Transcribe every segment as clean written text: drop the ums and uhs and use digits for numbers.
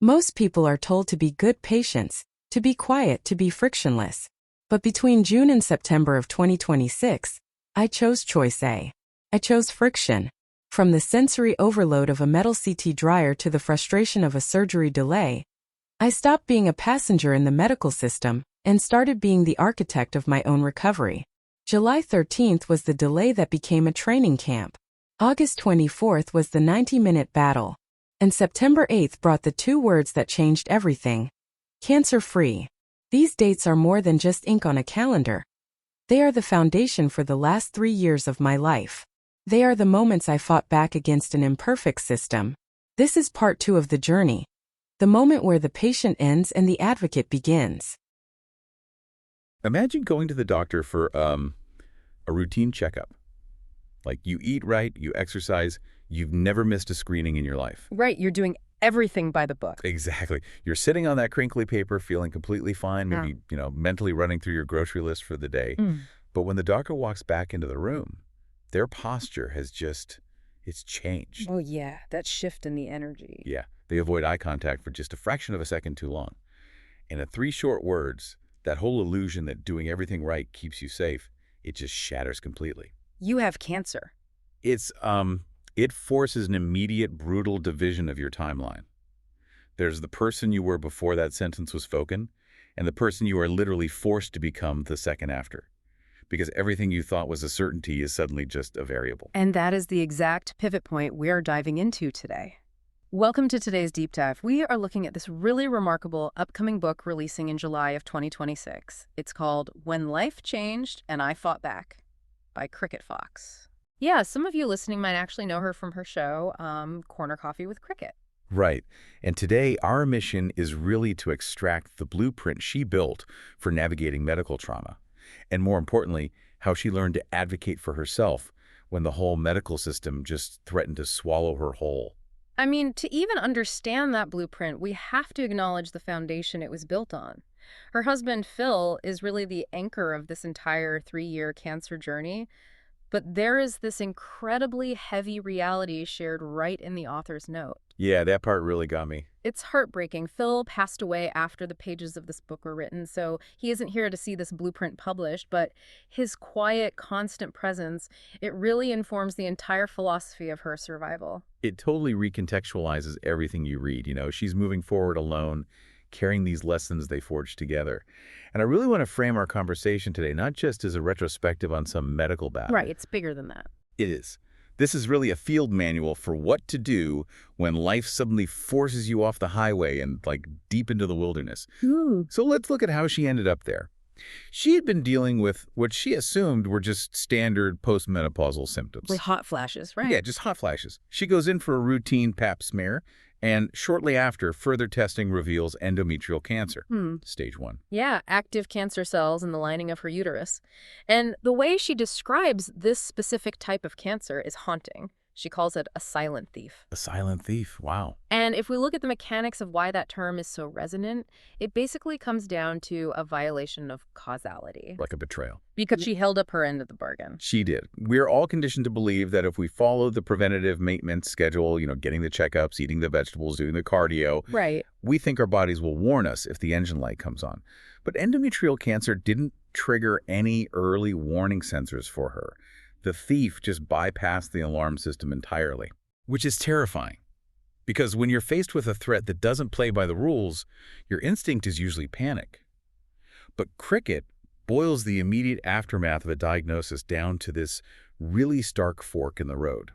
Most people are told to be good patients, to be quiet, to be frictionless. But between June and September of 2026, I chose choice A. I chose friction. From the sensory overload of a metal CT dryer to the frustration of a surgery delay, I stopped being a passenger in the medical system and started being the architect of my own recovery. July 13th was the delay that became a training camp. August 24th was the 90-minute battle. And September 8th brought the 2 words that changed everything. Cancer-free. These dates are more than just ink on a calendar. They are the foundation for the last 3 years of my life. They are the moments I fought back against an imperfect system. This is part 2 of the journey. The moment where the patient ends and the advocate begins. Imagine going to the doctor for a routine checkup. Like you eat right, you exercise, you've never missed a screening in your life. Right, you're doing everything by the book. Exactly. You're sitting on that crinkly paper feeling completely fine, maybe, mentally running through your grocery list for the day. But when the doctor walks back into the room, their posture has it's changed. Oh yeah, that shift in the energy. Yeah, they avoid eye contact for just a fraction of a second too long. And in 3 short words, that whole illusion that doing everything right keeps you safe, it just shatters completely. You have cancer. It forces an immediate, brutal division of your timeline. There's the person you were before that sentence was spoken, and the person you are literally forced to become the second after. Because everything you thought was a certainty is suddenly just a variable. And that is the exact pivot point we're diving into today. Welcome to today's deep dive. We are looking at this really remarkable upcoming book releasing in July of 2026. It's called When Life Changed and I Fought Back by Cricket Fox. Yeah, some of you listening might actually know her from her show, Corner Coffee with Cricket. Right. And today, our mission is really to extract the blueprint she built for navigating medical trauma. And more importantly, how she learned to advocate for herself when the whole medical system just threatened to swallow her whole. I mean, to even understand that blueprint, we have to acknowledge the foundation it was built on. Her husband, Phil, is really the anchor of this entire 3-year cancer journey. But there is this incredibly heavy reality shared right in the author's note. Yeah, that part really got me. It's heartbreaking. Phil passed away after the pages of this book were written, so he isn't here to see this blueprint published, but his quiet, constant presence, it really informs the entire philosophy of her survival. It totally recontextualizes everything you read. She's moving forward alone, carrying these lessons they forged together. And I really want to frame our conversation today, not just as a retrospective on some medical battle. Right, it's bigger than that. It is. This is really a field manual for what to do when life suddenly forces you off the highway and deep into the wilderness. Ooh. So let's look at how she ended up there. She had been dealing with what she assumed were just standard postmenopausal symptoms. Like hot flashes, right? Yeah, just hot flashes. She goes in for a routine pap smear, and shortly after, further testing reveals endometrial cancer, stage 1. Yeah, active cancer cells in the lining of her uterus. And the way she describes this specific type of cancer is haunting. She calls it a silent thief. A silent thief, wow. And if we look at the mechanics of why that term is so resonant, it basically comes down to a violation of causality. Like a betrayal. Because she held up her end of the bargain. She did. We're all conditioned to believe that if we follow the preventative maintenance schedule, getting the checkups, eating the vegetables, doing the cardio, right, we think our bodies will warn us if the engine light comes on. But endometrial cancer didn't trigger any early warning sensors for her. The thief just bypassed the alarm system entirely, which is terrifying. Because when you're faced with a threat that doesn't play by the rules, your instinct is usually panic. But Cricket boils the immediate aftermath of a diagnosis down to this really stark fork in the road.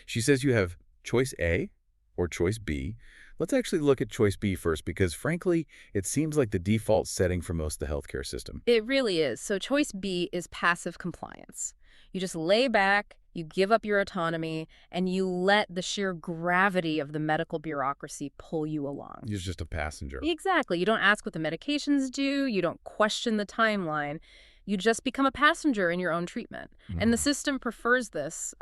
She says you have choice A or choice B. Let's actually look at choice B first because, frankly, it seems like the default setting for most of the healthcare system. It really is. So choice B is passive compliance. You just lay back, you give up your autonomy, and you let the sheer gravity of the medical bureaucracy pull you along. You're just a passenger. Exactly. You don't ask what the medications do. You don't question the timeline. You just become a passenger in your own treatment. And the system prefers this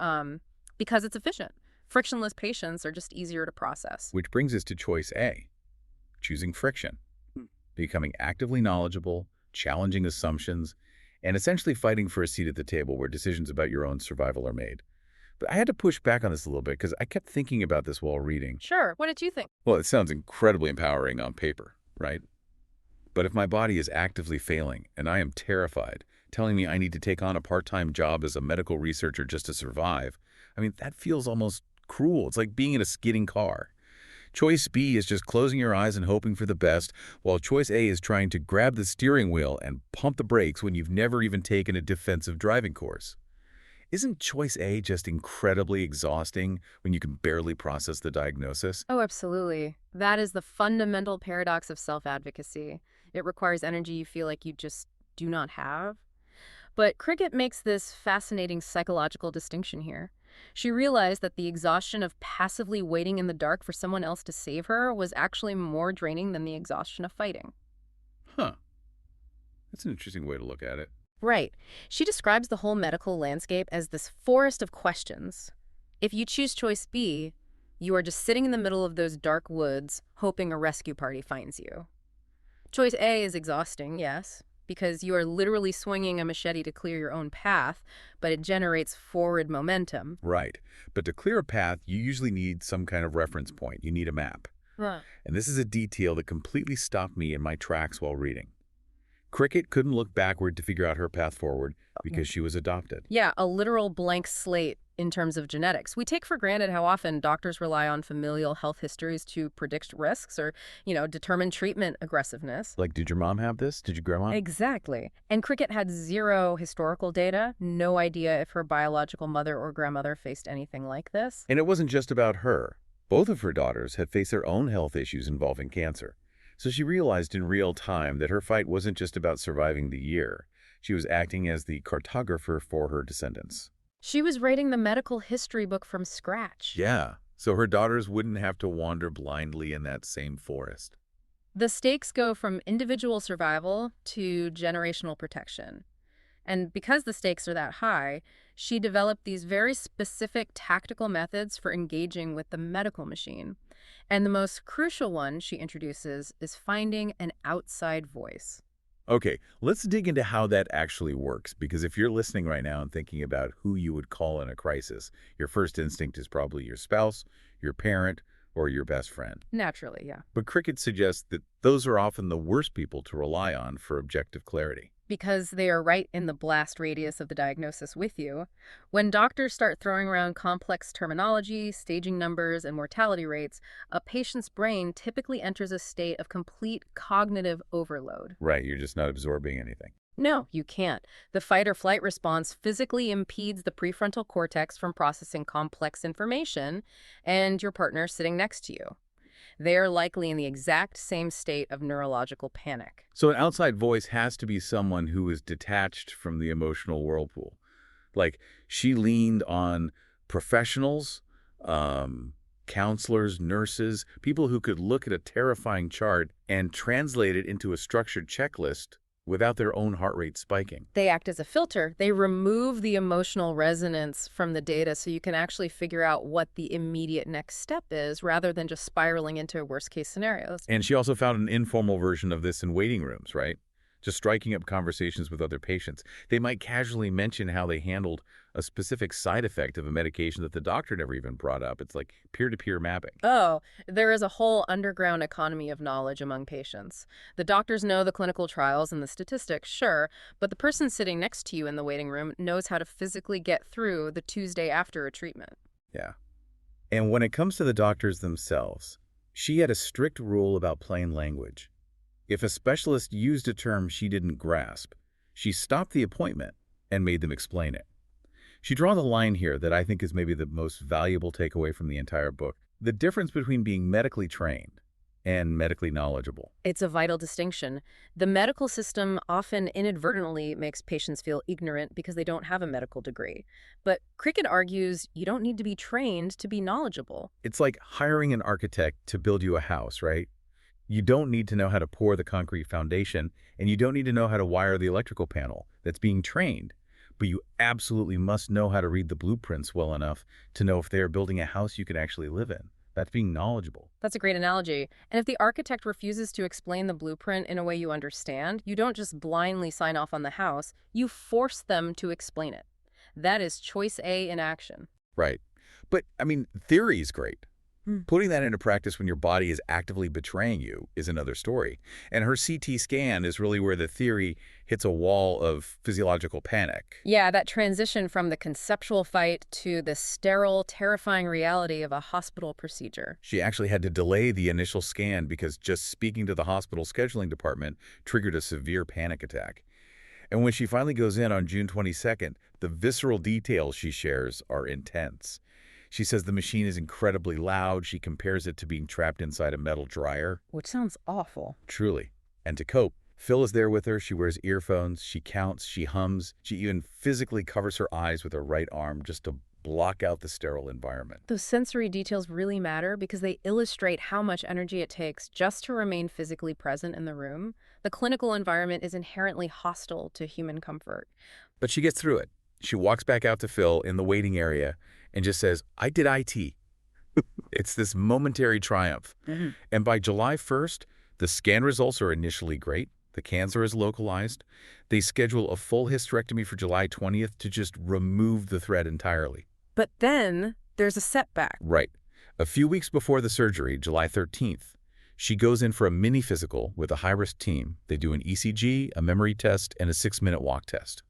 because it's efficient. Frictionless patients are just easier to process. Which brings us to choice A, choosing friction, becoming actively knowledgeable, challenging assumptions, and essentially fighting for a seat at the table where decisions about your own survival are made. But I had to push back on this a little bit because I kept thinking about this while reading. Sure, what did you think? Well, it sounds incredibly empowering on paper, right? But if my body is actively failing and I am terrified, telling me I need to take on a part-time job as a medical researcher just to survive, I mean, that feels almost cruel. It's like being in a skidding car. Choice B is just closing your eyes and hoping for the best, while choice A is trying to grab the steering wheel and pump the brakes when you've never even taken a defensive driving course. Isn't choice A just incredibly exhausting when you can barely process the diagnosis? Oh, absolutely. That is the fundamental paradox of self-advocacy. It requires energy you feel like you just do not have. But Cricket makes this fascinating psychological distinction here. She realized that the exhaustion of passively waiting in the dark for someone else to save her was actually more draining than the exhaustion of fighting. Huh. That's an interesting way to look at it. Right. She describes the whole medical landscape as this forest of questions. If you choose choice B, you are just sitting in the middle of those dark woods, hoping a rescue party finds you. Choice A is exhausting, yes, because you are literally swinging a machete to clear your own path, but it generates forward momentum. Right. But to clear a path, you usually need some kind of reference point. You need a map. Huh. And this is a detail that completely stopped me in my tracks while reading. Cricket couldn't look backward to figure out her path forward because she was adopted. Yeah, a literal blank slate in terms of genetics. We take for granted how often doctors rely on familial health histories to predict risks or, determine treatment aggressiveness. Like, did your mom have this? Did your grandma? Exactly. And Cricket had zero historical data, no idea if her biological mother or grandmother faced anything like this. And it wasn't just about her. Both of her daughters had faced their own health issues involving cancer. So she realized in real time that her fight wasn't just about surviving the year. She was acting as the cartographer for her descendants. She was writing the medical history book from scratch. Yeah, so her daughters wouldn't have to wander blindly in that same forest. The stakes go from individual survival to generational protection. And because the stakes are that high, she developed these very specific tactical methods for engaging with the medical machine. And the most crucial one she introduces is finding an outside voice. Okay, let's dig into how that actually works, because if you're listening right now and thinking about who you would call in a crisis, your first instinct is probably your spouse, your parent, or your best friend. Naturally, yeah. But Cricket suggests that those are often the worst people to rely on for objective clarity. Because they are right in the blast radius of the diagnosis with you. When doctors start throwing around complex terminology, staging numbers, and mortality rates, a patient's brain typically enters a state of complete cognitive overload. Right, you're just not absorbing anything. No, you can't. The fight or flight response physically impedes the prefrontal cortex from processing complex information, and your partner sitting next to you. They are likely in the exact same state of neurological panic. So an outside voice has to be someone who is detached from the emotional whirlpool. Like, she leaned on professionals, counselors, nurses, people who could look at a terrifying chart and translate it into a structured checklist without their own heart rate spiking. They act as a filter. They remove the emotional resonance from the data so you can actually figure out what the immediate next step is rather than just spiraling into worst-case scenarios. And she also found an informal version of this in waiting rooms, right? Just striking up conversations with other patients. They might casually mention how they handled a specific side effect of a medication that the doctor never even brought up. It's like peer-to-peer mapping. Oh, there is a whole underground economy of knowledge among patients. The doctors know the clinical trials and the statistics, sure, but the person sitting next to you in the waiting room knows how to physically get through the Tuesday after a treatment. Yeah. And when it comes to the doctors themselves, she had a strict rule about plain language. If a specialist used a term she didn't grasp, she stopped the appointment and made them explain it. She draws a line here that I think is maybe the most valuable takeaway from the entire book: the difference between being medically trained and medically knowledgeable. It's a vital distinction. The medical system often inadvertently makes patients feel ignorant because they don't have a medical degree. But Cricket argues you don't need to be trained to be knowledgeable. It's like hiring an architect to build you a house, right? You don't need to know how to pour the concrete foundation, and you don't need to know how to wire the electrical panel. That's being trained. But you absolutely must know how to read the blueprints well enough to know if they are building a house you can actually live in. That's being knowledgeable. That's a great analogy. And if the architect refuses to explain the blueprint in a way you understand, you don't just blindly sign off on the house, you force them to explain it. That is choice A in action. Right. But, I mean, theory is great. Hmm. Putting that into practice when your body is actively betraying you is another story. And her CT scan is really where the theory hits a wall of physiological panic. Yeah, that transition from the conceptual fight to the sterile, terrifying reality of a hospital procedure. She actually had to delay the initial scan because just speaking to the hospital scheduling department triggered a severe panic attack. And when she finally goes in on June 22nd, the visceral details she shares are intense. She says the machine is incredibly loud. She compares it to being trapped inside a metal dryer. Which sounds awful. Truly. And to cope, Phil is there with her. She wears earphones. She counts. She hums. She even physically covers her eyes with her right arm just to block out the sterile environment. Those sensory details really matter because they illustrate how much energy it takes just to remain physically present in the room. The clinical environment is inherently hostile to human comfort. But she gets through it. She walks back out to Phil in the waiting area and just says, "I did IT." It's this momentary triumph. And by July 1st, the scan results are initially great. The cancer is localized. They schedule a full hysterectomy for July 20th to just remove the thread entirely. But then there's a setback. Right. A few weeks before the surgery, July 13th, she goes in for a mini physical with a high-risk team. They do an ECG, a memory test, and a 6-minute walk test.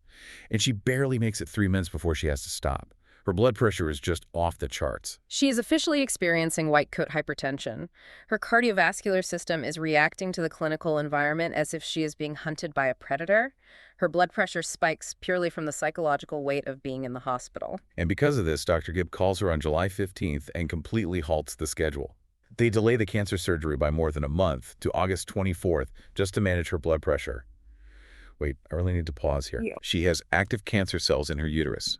And she barely makes it 3 minutes before she has to stop. Her blood pressure is just off the charts. She is officially experiencing white coat hypertension. Her cardiovascular system is reacting to the clinical environment as if she is being hunted by a predator. Her blood pressure spikes purely from the psychological weight of being in the hospital. And because of this, Dr. Gibb calls her on July 15th and completely halts the schedule. They delay the cancer surgery by more than a month to August 24th just to manage her blood pressure. Wait, I really need to pause here. Yeah. She has active cancer cells in her uterus.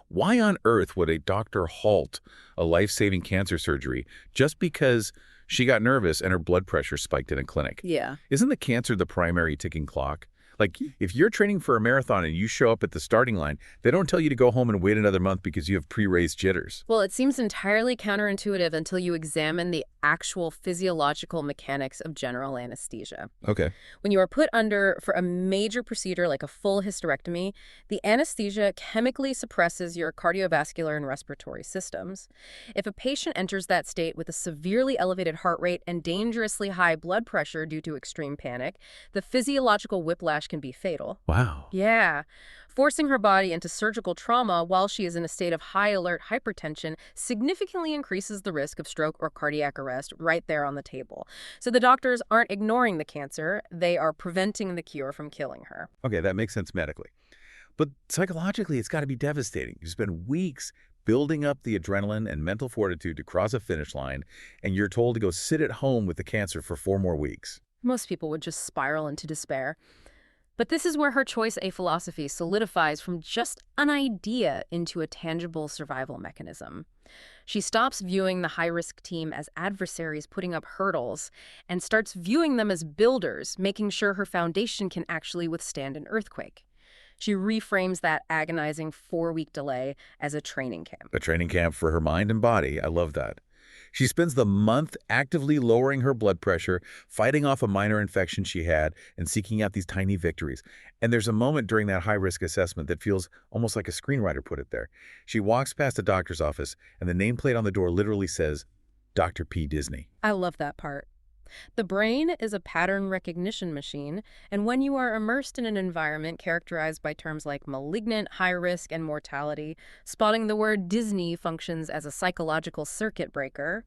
Why on earth would a doctor halt a life-saving cancer surgery just because she got nervous and her blood pressure spiked in a clinic? Yeah. Isn't the cancer the primary ticking clock? Like, if you're training for a marathon and you show up at the starting line, they don't tell you to go home and wait another month because you have pre-raised jitters. Well, it seems entirely counterintuitive until you examine the actual physiological mechanics of general anesthesia. Okay. When you are put under for a major procedure like a full hysterectomy, the anesthesia chemically suppresses your cardiovascular and respiratory systems. If a patient enters that state with a severely elevated heart rate and dangerously high blood pressure due to extreme panic, the physiological whiplash can be fatal. Wow. Yeah. Forcing her body into surgical trauma while she is in a state of high alert hypertension significantly increases the risk of stroke or cardiac arrest right there on the table. So the doctors aren't ignoring the cancer, they are preventing the cure from killing her. Okay, that makes sense medically. But psychologically, it's got to be devastating. You spend weeks building up the adrenaline and mental fortitude to cross a finish line, and you're told to go sit at home with the cancer for 4 more weeks. Most people would just spiral into despair. But this is where her choice A philosophy solidifies from just an idea into a tangible survival mechanism. She stops viewing the high-risk team as adversaries putting up hurdles and starts viewing them as builders, making sure her foundation can actually withstand an earthquake. She reframes that agonizing 4-week delay as a training camp. A training camp for her mind and body. I love that. She spends the month actively lowering her blood pressure, fighting off a minor infection she had, and seeking out these tiny victories. And there's a moment during that high-risk assessment that feels almost like a screenwriter put it there. She walks past a doctor's office, and the nameplate on the door literally says, Dr. P. Disney. I love that part. The brain is a pattern recognition machine, and when you are immersed in an environment characterized by terms like malignant, high risk, and mortality, spotting the word Disney functions as a psychological circuit breaker.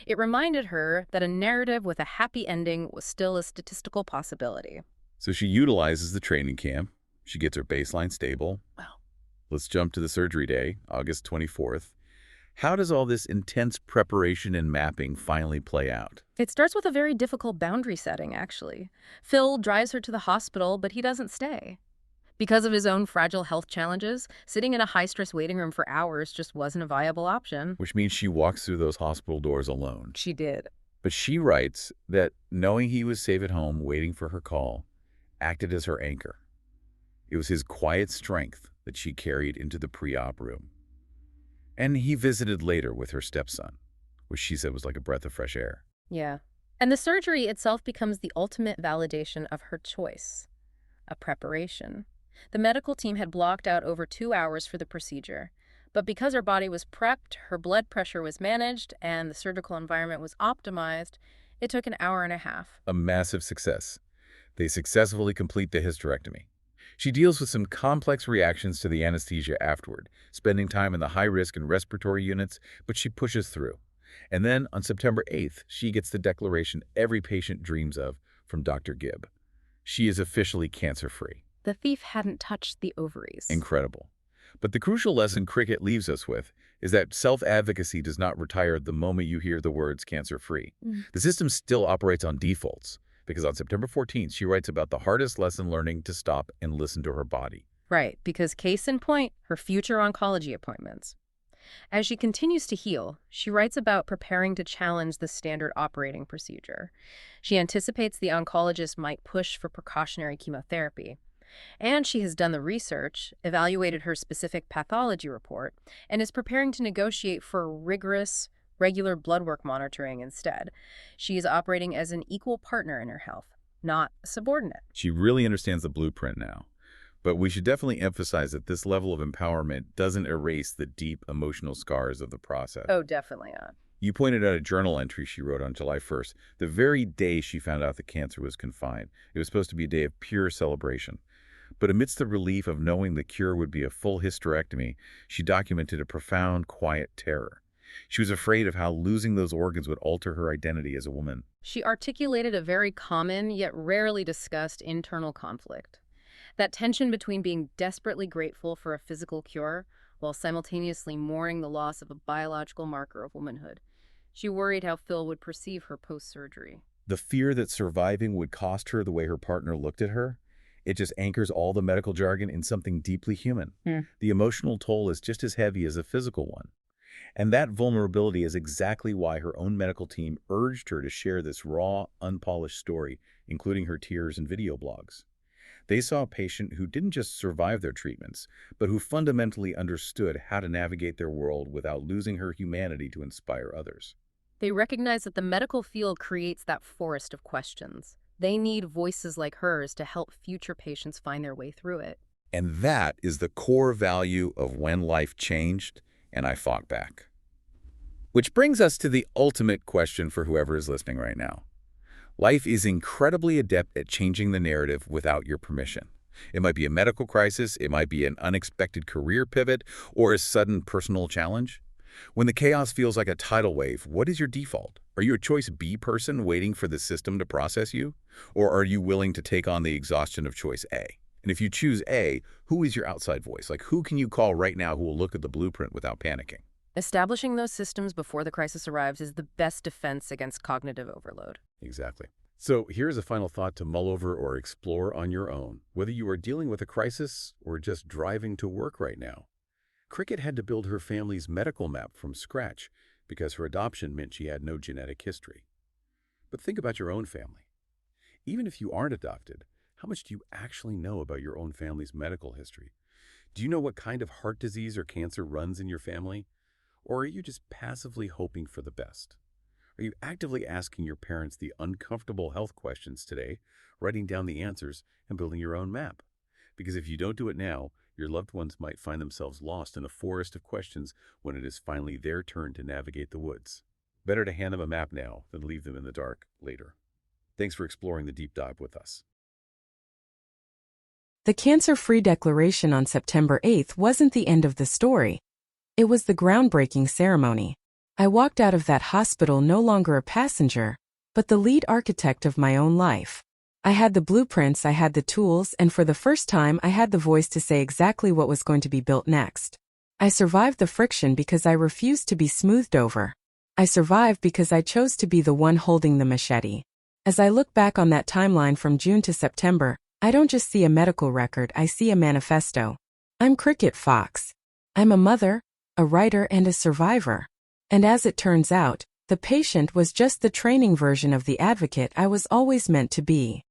It reminded her that a narrative with a happy ending was still a statistical possibility. So she utilizes the training camp. She gets her baseline stable. Wow. Let's jump to the surgery day, August 24th. How does all this intense preparation and mapping finally play out? It starts with a very difficult boundary setting, actually. Phil drives her to the hospital, but he doesn't stay. Because of his own fragile health challenges, sitting in a high-stress waiting room for hours just wasn't a viable option. Which means she walks through those hospital doors alone. She did. But she writes that knowing he was safe at home waiting for her call acted as her anchor. It was his quiet strength that she carried into the pre-op room. And he visited later with her stepson, which she said was like a breath of fresh air. Yeah. And the surgery itself becomes the ultimate validation of her choice, a preparation. The medical team had blocked out over 2 hours for the procedure, But because her body was prepped, her blood pressure was managed, and the surgical environment was optimized, it took an hour and a half. A massive success. They successfully complete the hysterectomy. She deals with some complex reactions to the anesthesia afterward, spending time in the high-risk and respiratory units, but she pushes through. And then, on September 8th, she gets the declaration every patient dreams of from Dr. Gibb. She is officially cancer-free. The thief hadn't touched the ovaries. Incredible. But the crucial lesson Cricket leaves us with is that self-advocacy does not retire the moment you hear the words cancer-free. The system still operates on defaults, because on September 14th, she writes about the hardest lesson learning to stop and listen to her body. Right, because case in point, her future oncology appointments. As she continues to heal, she writes about preparing to challenge the standard operating procedure. She anticipates the oncologist might push for precautionary chemotherapy. And she has done the research, evaluated her specific pathology report, and is preparing to negotiate for rigorous, regular blood work monitoring instead. She is operating as an equal partner in her health, not a subordinate. She really understands the blueprint now. But we should definitely emphasize that this level of empowerment doesn't erase the deep emotional scars of the process. Oh, definitely not. You pointed out a journal entry she wrote on July 1st, the very day she found out the cancer was confined. It was supposed to be a day of pure celebration. But amidst the relief of knowing the cure would be a full hysterectomy, she documented a profound, quiet terror. She was afraid of how losing those organs would alter her identity as a woman. She articulated a very common, yet rarely discussed internal conflict. That tension between being desperately grateful for a physical cure while simultaneously mourning the loss of a biological marker of womanhood. She worried how Phil would perceive her post-surgery. The fear that surviving would cost her the way her partner looked at her, it just anchors all the medical jargon in something deeply human. The emotional toll is just as heavy as the physical one. And that vulnerability is exactly why her own medical team urged her to share this raw, unpolished story, including her tears and video blogs. They saw a patient who didn't just survive their treatments, but who fundamentally understood how to navigate their world without losing her humanity to inspire others. They recognize that the medical field creates that forest of questions. They need voices like hers to help future patients find their way through it. And that is the core value of When Life Changed and I Fought Back. Which brings us to the ultimate question for whoever is listening right now. Life is incredibly adept at changing the narrative without your permission. It might be a medical crisis, it might be an unexpected career pivot, or a sudden personal challenge. When the chaos feels like a tidal wave, what is your default? Are you a choice B person waiting for the system to process you? Or are you willing to take on the exhaustion of choice A? And if you choose A, who is your outside voice? Like, who can you call right now who will look at the blueprint without panicking? Establishing those systems before the crisis arrives is the best defense against cognitive overload. Exactly. So here's a final thought to mull over or explore on your own. Whether you are dealing with a crisis or just driving to work right now, Cricket had to build her family's medical map from scratch because her adoption meant she had no genetic history. But think about your own family. Even if you aren't adopted, how much do you actually know about your own family's medical history? Do you know what kind of heart disease or cancer runs in your family? Or are you just passively hoping for the best? Are you actively asking your parents the uncomfortable health questions today, writing down the answers, and building your own map? Because if you don't do it now, your loved ones might find themselves lost in a forest of questions when it is finally their turn to navigate the woods. Better to hand them a map now than leave them in the dark later. Thanks for exploring the deep dive with us. The cancer-free declaration on September 8th wasn't the end of the story. It was the groundbreaking ceremony. I walked out of that hospital no longer a passenger, but the lead architect of my own life. I had the blueprints, I had the tools, and for the first time I had the voice to say exactly what was going to be built next. I survived the friction because I refused to be smoothed over. I survived because I chose to be the one holding the machete. As I look back on that timeline from June to September, I don't just see a medical record, I see a manifesto. I'm Cricket Fox. I'm a mother, a writer, and a survivor. And as it turns out, the patient was just the training version of the advocate I was always meant to be.